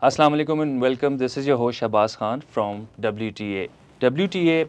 Assalamu alaikum and welcome. This is your host Shahbaz Khan from WTA. WTA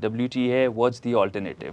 WTA what's the alternative?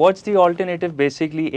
what's the alternative basically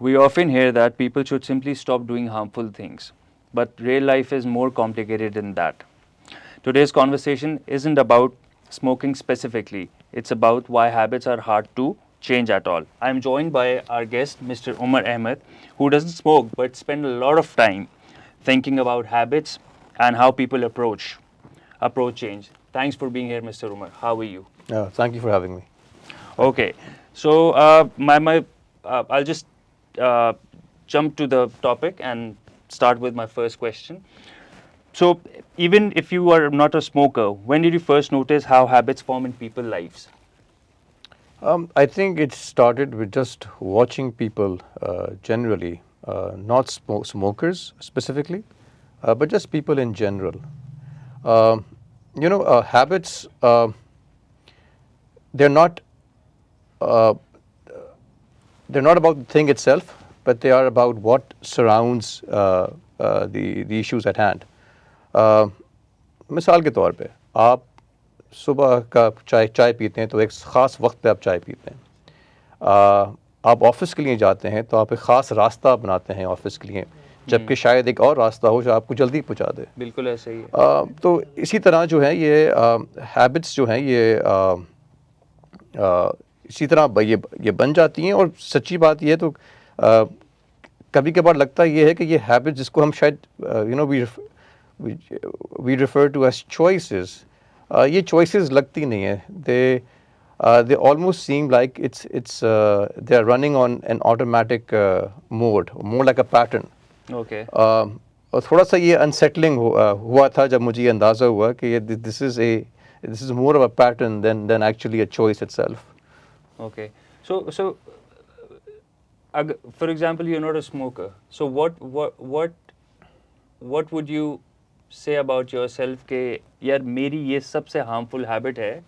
We often hear that people should simply stop doing harmful things, but real life is more complicated than that. Today's conversation isn't about smoking specifically, it's about why habits are hard to change at all. I'm joined by our guest, Mr. Umar Ahmed, who doesn't smoke but spend a lot of time thinking about habits and how people approach change. Thanks for being here, Mr. Umar. How are you? Thank you for having me. Okay, so I'll just jump to the topic and start with my first question. So, even if you are not a smoker, when did you first notice how habits form in people's lives? I think it started with just watching people generally, not smokers specifically, but just people in general. Habits, they're not about the thing itself, but they are about what surrounds the issues at hand. مثال کے طور پہ آپ صبح کا چائے پیتے ہیں تو ایک خاص وقت پہ آپ چائے پیتے ہیں. آپ آفس کے لیے جاتے ہیں تو آپ ایک خاص راستہ بناتے ہیں آفس کے لیے، جبکہ شاید ایک اور راستہ ہو جو آپ کو جلدی پہنچا دے. بالکل ایسے ہی ہے. تو اسی طرح جو ہے یہ ہیبٹس جو ہیں یہ اسی طرح یہ بن جاتی ہیں. اور سچی بات یہ ہے تو کبھی کبھار لگتا یہ ہے کہ یہ ہیبٹ جس کو ہم شاید we refer to as choices, یہ choices لگتی نہیں ہیں. They almost seem like they are running on an automatic mode, more like a pattern. Okay. اور تھوڑا سا یہ unsettling ہوا تھا جب مجھے یہ اندازہ ہوا کہ this is more of a pattern than actually a choice itself. Okay. So for example, you're not a smoker. So what would you say about yourself کہ یار میری یہ سب سے ہارمفل ہیبٹ ہے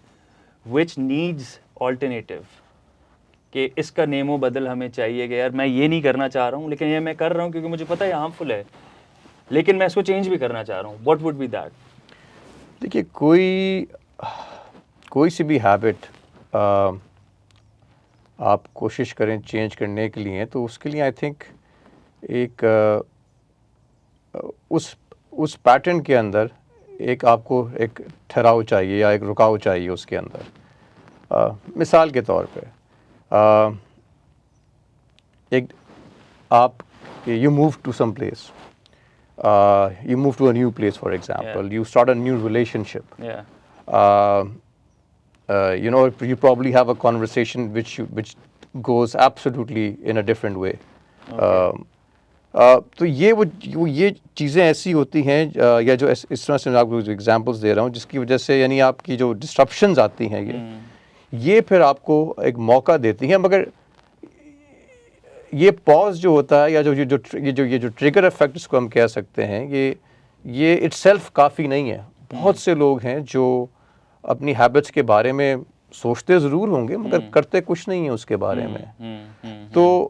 which needs alternative, کہ اس کا نیم و بدل ہمیں چاہیے کہ یار میں یہ نہیں کرنا چاہ رہا ہوں لیکن یہ میں کر رہا ہوں کیونکہ مجھے پتہ ہے ہارمفل ہے لیکن میں اس کو چینج بھی کرنا چاہ رہا ہوں. what would be that? دیکھیے کوئی سی بھی ہیبٹ آپ کوشش کریں چینج کرنے کے لیے تو اس کے لیے آئی تھنک ایک اس پیٹرن کے اندر ایک آپ کو ایک ٹھہراؤ چاہیے یا ایک رکاؤ چاہیے اس کے اندر. مثال کے طور پہ ایک آپ you move to some place, you move to a new place for example, you start a new relationship. You probably have a conversation which goes absolutely in a different way. تو یہ چیزیں ایسی ہوتی ہیں یا جو اس طرح سے میں آپ کو ایگزامپلس دے رہا ہوں جس کی وجہ سے یعنی آپ کی جو ڈسٹرپشنز آتی ہیں یہ پھر آپ کو ایک موقع دیتی ہیں. مگر یہ پاز جو ہوتا ہے یا جو ٹریگر افیکٹ اس کو ہم کہہ سکتے ہیں یہ اٹ سیلف کافی نہیں ہے. بہت سے لوگ ہیں جو اپنی ہیبٹس کے بارے میں سوچتے ضرور ہوں گے مگر کرتے کچھ نہیں ہیں اس کے بارے میں. تو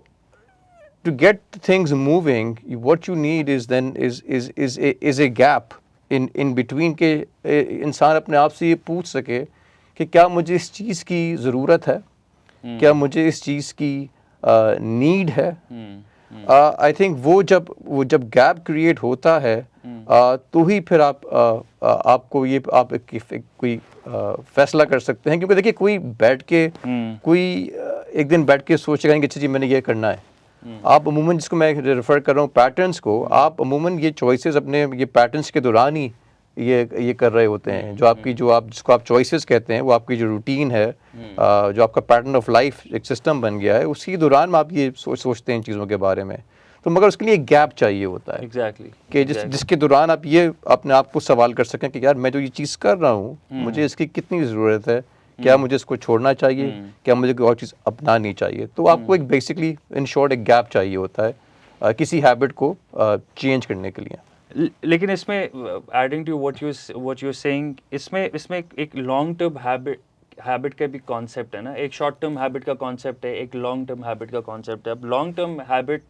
to get things moving, what you need is a gap in between کہ انسان اپنے آپ سے یہ پوچھ سکے کہ کیا مجھے اس چیز کی ضرورت ہے، کیا مجھے اس چیز کی نیڈ ہے. آئی تھنک وہ جب گیپ کریٹ ہوتا ہے تو ہی پھر آپ کو یہ آپ کوئی فیصلہ کر سکتے ہیں. کیونکہ دیکھیے کوئی بیٹھ کے کوئی ایک دن بیٹھ کے سوچے گا کہ اچھا جی میں نے یہ کرنا ہے. آپ عموماً جس کو میں ریفر کر رہا ہوں پیٹرنس کو، آپ عموماً یہ چوائسیز اپنے یہ پیٹرنس کے دوران ہی یہ کر رہے ہوتے ہیں. جس کو آپ چوائسیز کہتے ہیں وہ آپ کی جو روٹین ہے، جو آپ کا پیٹرن آف لائف ایک سسٹم بن گیا ہے، اسی دوران میں آپ یہ سوچتے ہیں ان چیزوں کے بارے میں. تو مگر اس کے لیے ایک گیپ چاہیے ہوتا ہے ایگزیکٹلی کہ جس کے دوران آپ یہ اپنے آپ کو سوال کر سکیں کہ یار میں جو یہ چیز کر رہا ہوں مجھے اس کی کتنی ضرورت ہے، کیا مجھے اس کو چھوڑنا چاہیے، کیا مجھے کوئی اور چیز اپنانی چاہیے. تو آپ کو ایک بیسکلی ان شارٹ ایک گیپ چاہیے ہوتا ہے کسی ہیبٹ کو چینج کرنے کے لیے. لیکن اس میں adding to what you seeing, اس میں ایک لانگ ٹرم ہیبٹ کا بھی کانسیپٹ ہے نا. ایک شارٹ ٹرم ہیبٹ کا کانسیپٹ ہے، ایک لانگ ٹرم ہیبٹ کا کانسیپٹ ہے. اب لانگ ٹرم ہیبٹ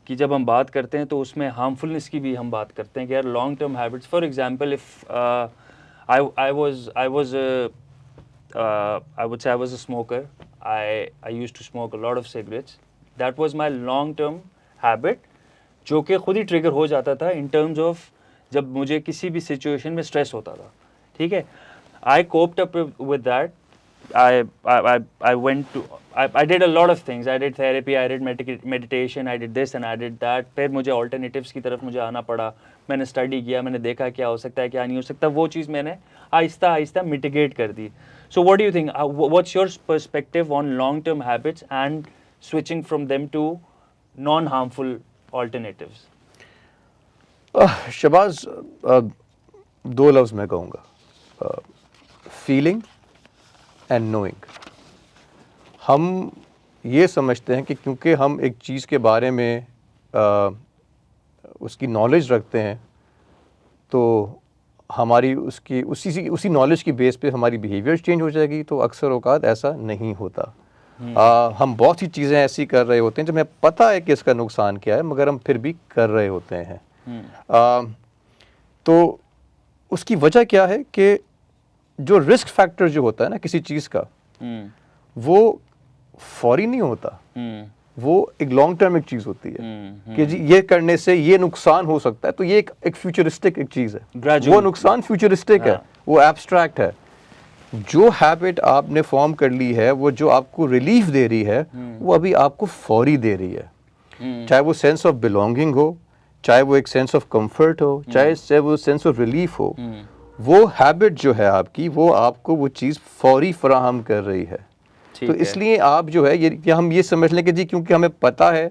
کی جب ہم بات کرتے ہیں تو اس میں ہارمفلنس کی بھی ہم بات کرتے ہیں کہ یار long term habits, for example if I was a smoker. I used to smoke a lot of cigarettes. That was my long term habit, جو کہ خود ہی ٹریگر ہو جاتا تھا ان ٹرمز آف جب مجھے کسی بھی سچویشن میں اسٹریس ہوتا تھا. ٹھیک ہے، I coped up with that. I went to I did a lot of things. I did therapy, I did meditation, I did this and I did that. پھر مجھے alternatives کی طرف مجھے آنا پڑا. میں نے اسٹڈی کیا، میں نے دیکھا کیا ہو سکتا ہے کیا نہیں ہو سکتا. وہ چیز میں نے آہستہ آہستہ میٹیگیٹ کر دی. So what do you think, what's your perspective on long term habits and switching from them to non harmful alternatives? Shahbaz, 2 لفظ میں کہوں گا، فیلنگ اینڈ نوئنگ. ہم یہ سمجھتے ہیں کہ کیونکہ ہم ایک چیز کے بارے میں اس کی نالج رکھتے ہیں تو ہماری اسی نالج کی بیس پہ ہماری بیہیویئر چینج ہو جائے گی. تو اکثر اوقات ایسا نہیں ہوتا. ہم بہت سی چیزیں ایسی کر رہے ہوتے ہیں جو ہمیں پتہ ہے کہ اس کا نقصان کیا ہے، مگر ہم پھر بھی کر رہے ہوتے ہیں. تو اس کی وجہ کیا ہے کہ جو رسک فیکٹر جو ہوتا ہے نا کسی چیز کا، وہ فوری نہیں ہوتا. وہ ایک لانگ ٹرم ایک چیز ہوتی ہے کہ جی یہ کرنے سے یہ نقصان ہو سکتا ہے. تو یہ ایک فیوچرسٹک ایک چیز ہے. وہ نقصان فیوچرسٹک ہے، وہ ایبسٹریکٹ ہے. جو ہیبٹ آپ نے فارم کر لی ہے، وہ جو آپ کو ریلیف دے رہی ہے، وہ ابھی آپ کو فوری دے رہی ہے. چاہے وہ سینس آف بلونگنگ ہو، چاہے وہ ایک سینس آف کمفرٹ ہو، چاہے وہ سینس آف ریلیف ہو. وہ ہیبٹ جو ہے آپ کی، وہ آپ کو وہ چیز فوری فراہم کر رہی ہے. تو اس لیے آپ جو ہے یہ ہم یہ سمجھ لیں کہ جی کیونکہ ہمیں پتہ ہے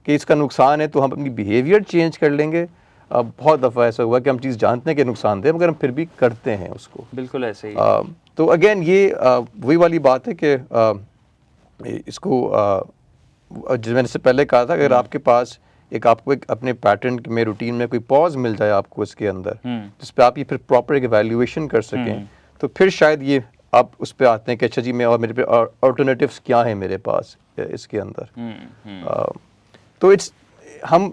کہ اس کا نقصان ہے تو ہم اپنی بیہیویئر چینج کر لیں گے. بہت دفعہ ایسا ہوا کہ ہم چیز جانتے ہیں کہ نقصان دہ مگر ہم پھر بھی کرتے ہیں اس کو. بالکل ایسے ہی. تو اگین یہ وہی والی بات ہے کہ اس کو جو میں نے سے پہلے کہا تھا، اگر آپ کے پاس آپ کو اپنے پیٹرن میں روٹین میں کوئی پاز مل جائے آپ کو اس کے اندر، جس پہ آپ یہ پھر پراپر ایک ایویلیویشن کر سکیں، تو پھر شاید یہ آپ اس پہ آتے ہیں کہ اچھا جی میں اور میرے پہ آلٹرنیٹیوس کیا ہیں میرے پاس اس کے اندر. تو ہم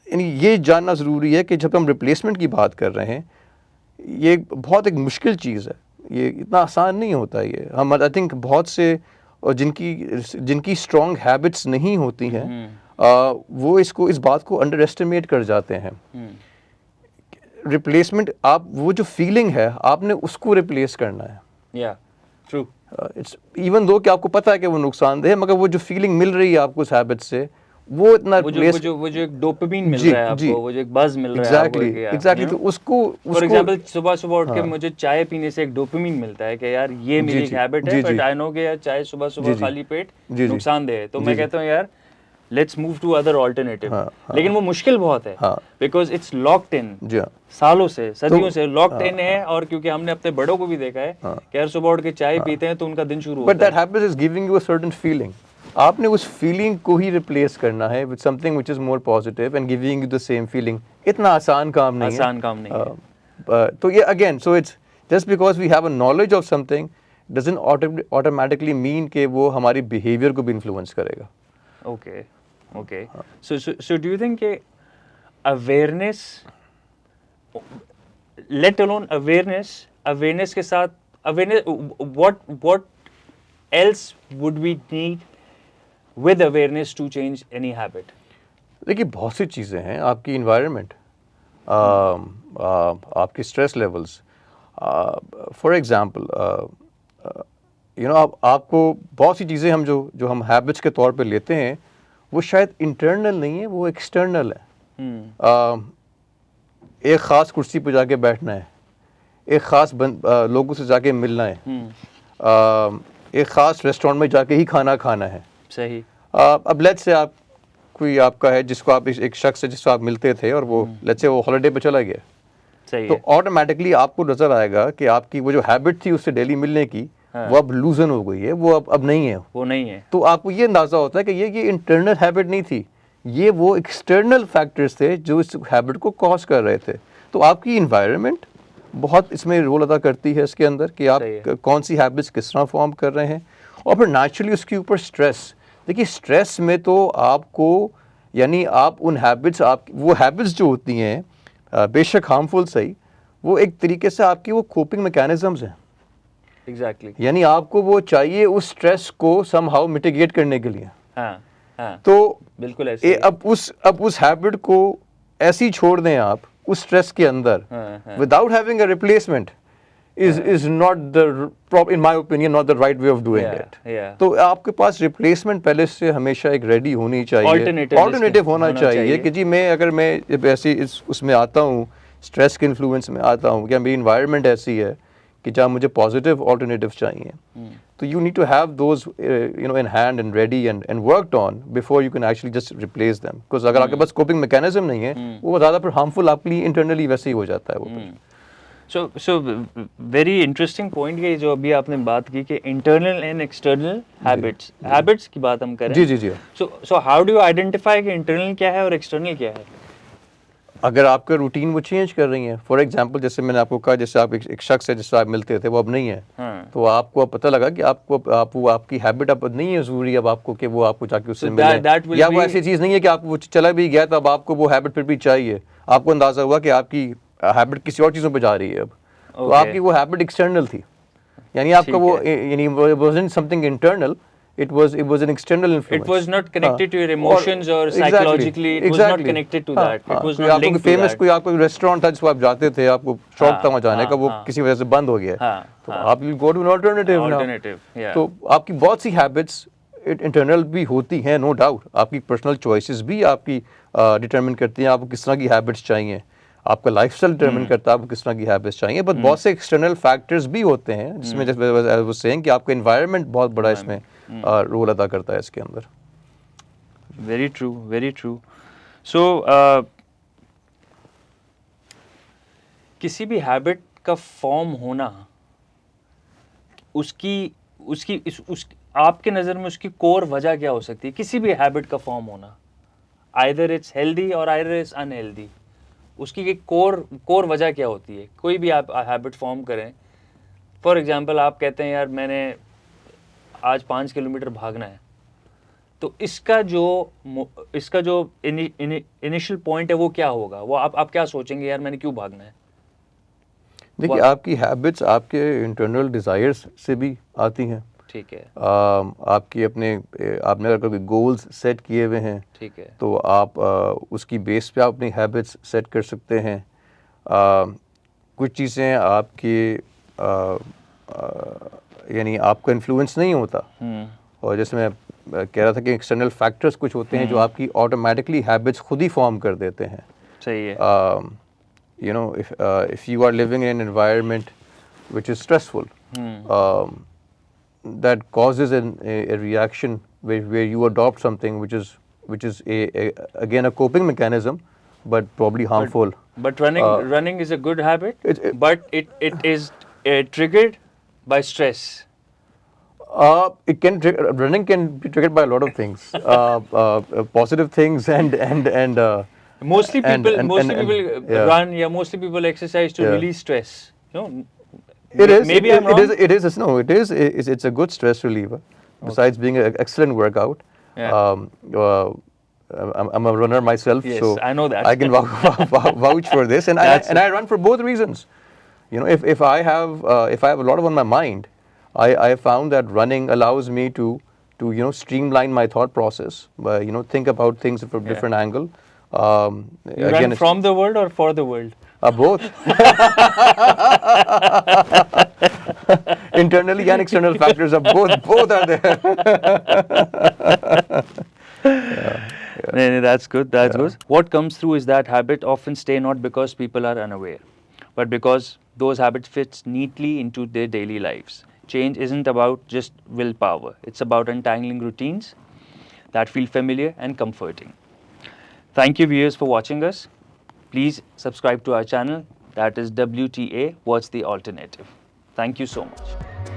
یعنی یہ جاننا ضروری ہے کہ جب ہم ریپلیسمنٹ کی بات کر رہے ہیں، یہ بہت ایک مشکل چیز ہے. یہ اتنا آسان نہیں ہوتا. یہ ہم آئی تھنک بہت سے اور جن کی اسٹرانگ ہیبٹس نہیں ہوتی ہیں، وہ اس بات کو انڈر ایسٹیمیٹ کر جاتے ہیں. ریپلیسمنٹ آپ وہ جو فیلنگ ہے آپ نے اس کو ریپلیس کرنا ہے. ٹرو. ایون دو کہ آپ کو پتہ ہے کہ وہ نقصان دہ ہے، مگر وہ جو فیلنگ مل رہی ہے آپ کو اس ہیبٹ سے، وہ اتنا وہ جو ایک ڈوپامین مل رہا ہے آپ کو، وہ جو ایک بز مل رہا ہے آپ کو. ایگزیکٹلی. تو اس کو فار ایگزامپل صبح اٹھ کے مجھے چائے پینے سے ایک ڈوپامین ملتا ہے کہ یار یہ میری ایک ہیبٹ ہے، بٹ آئی نو کہ یار چائے صبح خالی پیٹ نقصان دہ ہے. تو میں کہتا ہوں یار let's move to other alternative. لیکن وہ مشکل بہت ہے بیکاز اٹس لاکڈ ان، سالوں سے صدیوں سے لاکڈ ان ہے. اور کیونکہ ہم نے اپنے بڑوں کو بھی دیکھا ہے کہ یار صبح اٹھ کے چائے پیتے ہیں تو ان کا دن شروع ہوتا ہے. But that habit is giving you a certain feeling. آپ نے اس فیلنگ کو ہی ریپلیس کرنا ہے with something which is more positive and giving you the same feeling. اتنا آسان کام نہیں ہے. تو یہ again, so it's just because we have a knowledge of something doesn't automatically mean کہ وہ ہماری behavior کو بھی influence کرے گا. Okay. So do you think کہ awareness, let alone awareness کے ساتھ what else would we need with awareness to change any habit? دیکھیے بہت سی چیزیں ہیں. آپ کی انوائرمنٹ، آپ کی اسٹریس لیولس. فار ایگزامپل آپ کو بہت سی چیزیں جو ہم ہیبٹس کے طور پہ لیتے ہیں وہ شاید انٹرنل نہیں ہے، وہ ایکسٹرنل ہے. ایک خاص کرسی پہ جا کے بیٹھنا ہے، ایک خاص لوگوں سے جا کے ملنا ہے، ایک خاص ریسٹورینٹ میں جا کے ہی کھانا کھانا ہے. صحیح. اب لیٹس سے کوئی آپ کا ہے جس کو آپ ایک شخص ہے جس کو آپ ملتے تھے اور وہ لیٹس سے وہ ہالیڈے پہ چلا گیا. صحیح. تو آٹومیٹکلی آپ کو نظر آئے گا کہ آپ کی وہ جو ہیبٹ تھی اس سے ڈیلی ملنے کی، وہ اب لوزن ہو گئی ہے، وہ اب نہیں ہے. وہ نہیں ہے. تو آپ کو یہ اندازہ ہوتا ہے کہ یہ انٹرنل ہیبٹ نہیں تھی، یہ وہ ایکسٹرنل فیکٹرز تھے جو اس ہیبٹ کو کاز کر رہے تھے. تو آپ کی انوائرمنٹ بہت اس میں رول ادا کرتی ہے اس کے اندر کہ آپ کون سی ہیبٹس کس طرح فارم کر رہے ہیں. اور پھر نیچرلی اس کے اوپر اسٹریس. دیکھیے اسٹریس میں تو آپ کو یعنی آپ ان ہیبٹس وہ ہیبٹس جو ہوتی ہیں بے شک ہارمفل صحیح, وہ ایک طریقے سے آپ کی وہ کوپنگ میکینزمز ہیں. ایگزیکٹلی. یعنی آپ کو وہ چاہیے اس اسٹریس کو سم ہاؤ میٹیگیٹ کرنے کے لیے. ہاں ہاں تو بالکل ایسے اب اس ہیبٹ کو ایسی چھوڑ دیں آپ اس اسٹریس کے اندر without having a replacement is not in my opinion not the right way of doing it. تو آپ کے پاس ریپلیسمنٹ پہلے سے ہمیشہ ایک ریڈی ہونی چاہیے, آلٹرنیٹیو ہونا چاہیے کہ جی میں اگر میں ایسی اس میں آتا ہوں, اسٹریس کے انفلوئنس میں آتا ہوں, یا میری انوائرمنٹ ایسی ہے کہ جہاں مجھے پازیٹیو آلٹرنیٹیو چاہیے, تو you need to have those in hand and ready and worked on before you can actually just replace them. Because اگر آپ کے پاس کوپنگ میکینزم نہیں ہے وہ زیادہ پھر ہارمفل آپ کے لیے انٹرنلی ویسے ہی ہو جاتا ہے وہ. سو ویری انٹرسٹنگ پوائنٹ یہ جو ابھی آپ نے بات کی کہ انٹرنل اینڈ ایکسٹرنل ہیبٹس کی بات ہم کریں. جی. So how do you identify کہ انٹرنل کیا ہے اور ایکسٹرنل کیا ہے؟ اگر آپ کا روٹین وہ چینج کر رہی ہیں, فار ایگزامپل جیسے میں نے آپ کو کہا جیسے آپ ایک شخص ہے جس سے آپ ملتے تھے وہ اب نہیں ہے, تو آپ کو اب پتہ لگا کہ آپ کی ہیبٹ اب نہیں ہے ضروری اب آپ کو کہ وہ آپ کو جا کے اس سے ملے, یا وہ ایسی چیز نہیں ہے کہ آپ وہ چلا بھی گیا تو اب آپ کو وہ ہیبٹ پھر بھی چاہیے. آپ کو اندازہ ہوا کہ آپ کی ہیبٹ کسی اور چیزوں پہ جا رہی ہے اب, تو آپ کی وہ ہیبٹ ایکسٹرنل تھی. یعنی آپ کا وہ یعنی wasn't something internal, it was an external influence. It was not connected to your emotions or psychologically. It was not connected to that. It was not linked to that. کوئی آپ کو restaurant تھا جس کو آپ جاتے تھے, آپ کو شوق تھا وہاں جانے کا, وہ کسی وجہ سے بند ہو گیا, تو آپ will go to an alternative. تو آپ کی بہت سی ہیبٹس انٹرنل بھی ہوتی ہیں, نو ڈاؤٹ. آپ کی پرسنل چوائسیز بھی آپ کی ڈٹرمن کرتی ہیں آپ کو کس طرح کی ہیبٹس چاہیے, آپ کا لائف اسٹائل ڈٹرمن کرتا ہے آپ کو کس طرح کی ہیبٹس چاہیے. بٹ بہت سے ایکسٹرنل فیکٹرز بھی ہوتے ہیں جس میں جیسے کہ آپ کا انوائرمنٹ بہت بڑا اس میں رول ادا کرتا ہے اس کے اندر. Very true, very true. So کسی بھی ہیبٹ کا فارم ہونا, اس کی آپ کے نظر میں اس کی کور وجہ کیا ہو سکتی ہے؟ کسی بھی ہیبٹ کا فارم ہونا, آئدر اٹس ہیلدی اور آئدر اٹس انہیلدی, اس کی کور وجہ کیا ہوتی ہے؟ کوئی بھی آپ ہیبٹ فارم کریں, فار ایگزامپل آپ کہتے ہیں یار میں نے آج 5 کلومیٹر بھاگنا ہے, تو اس کا جو انیشل پوائنٹ ہے وہ کیا ہوگا؟ وہ آپ کیا سوچیں گے یار میں نے کیوں بھاگنا ہے؟ دیکھیے آپ کی ہیبٹس آپ کے انٹرنل ڈیزائرز سے بھی آتی ہیں. ٹھیک ہے. آپ کی آپ نے اگر کوئی گولز سیٹ کیے ہوئے ہیں, ٹھیک ہے, تو آپ اس کی بیس پہ آپ اپنی ہیبٹس سیٹ کر سکتے ہیں. کچھ چیزیں آپ کی یعنی آپ کا انفلوئنس نہیں ہوتا, اور جیسے میں کہہ رہا تھا کہ ایکسٹرنل فیکٹرز کچھ ہوتے ہیں جو آپ کی آٹومیٹکلی ہیبٹس خود ہی فارم کر دیتے ہیں. صحیح ہے. You know, if you are living in an environment which is stressful, that causes a reaction where you adopt something which is again a coping mechanism, but probably harmful. But running is a good habit, but it is triggered by stress. Running can be triggered by a lot of things, positive things and Mostly people run, yeah, mostly people exercise to release stress. You know, it is. Maybe I'm wrong. It's a good stress reliever. Besides being an excellent workout. Yeah. I'm a runner myself, yes, so I know that. I can vouch for this, and I run for both reasons. You know, if I have a lot on my mind, I found that running allows me to streamline my thought process, think about things from a different angle. You run from the world or for the world? Both. Internally and external factors are both are there. No, that's good. That's good. What comes through is that habit often stay not because people are unaware, but because those habits fit neatly into their daily lives. Change isn't about just willpower. It's about untangling routines that feel familiar and comforting. Thank you viewers for watching us. Please subscribe to our channel, that is WTA, What's the Alternative. Thank you so much.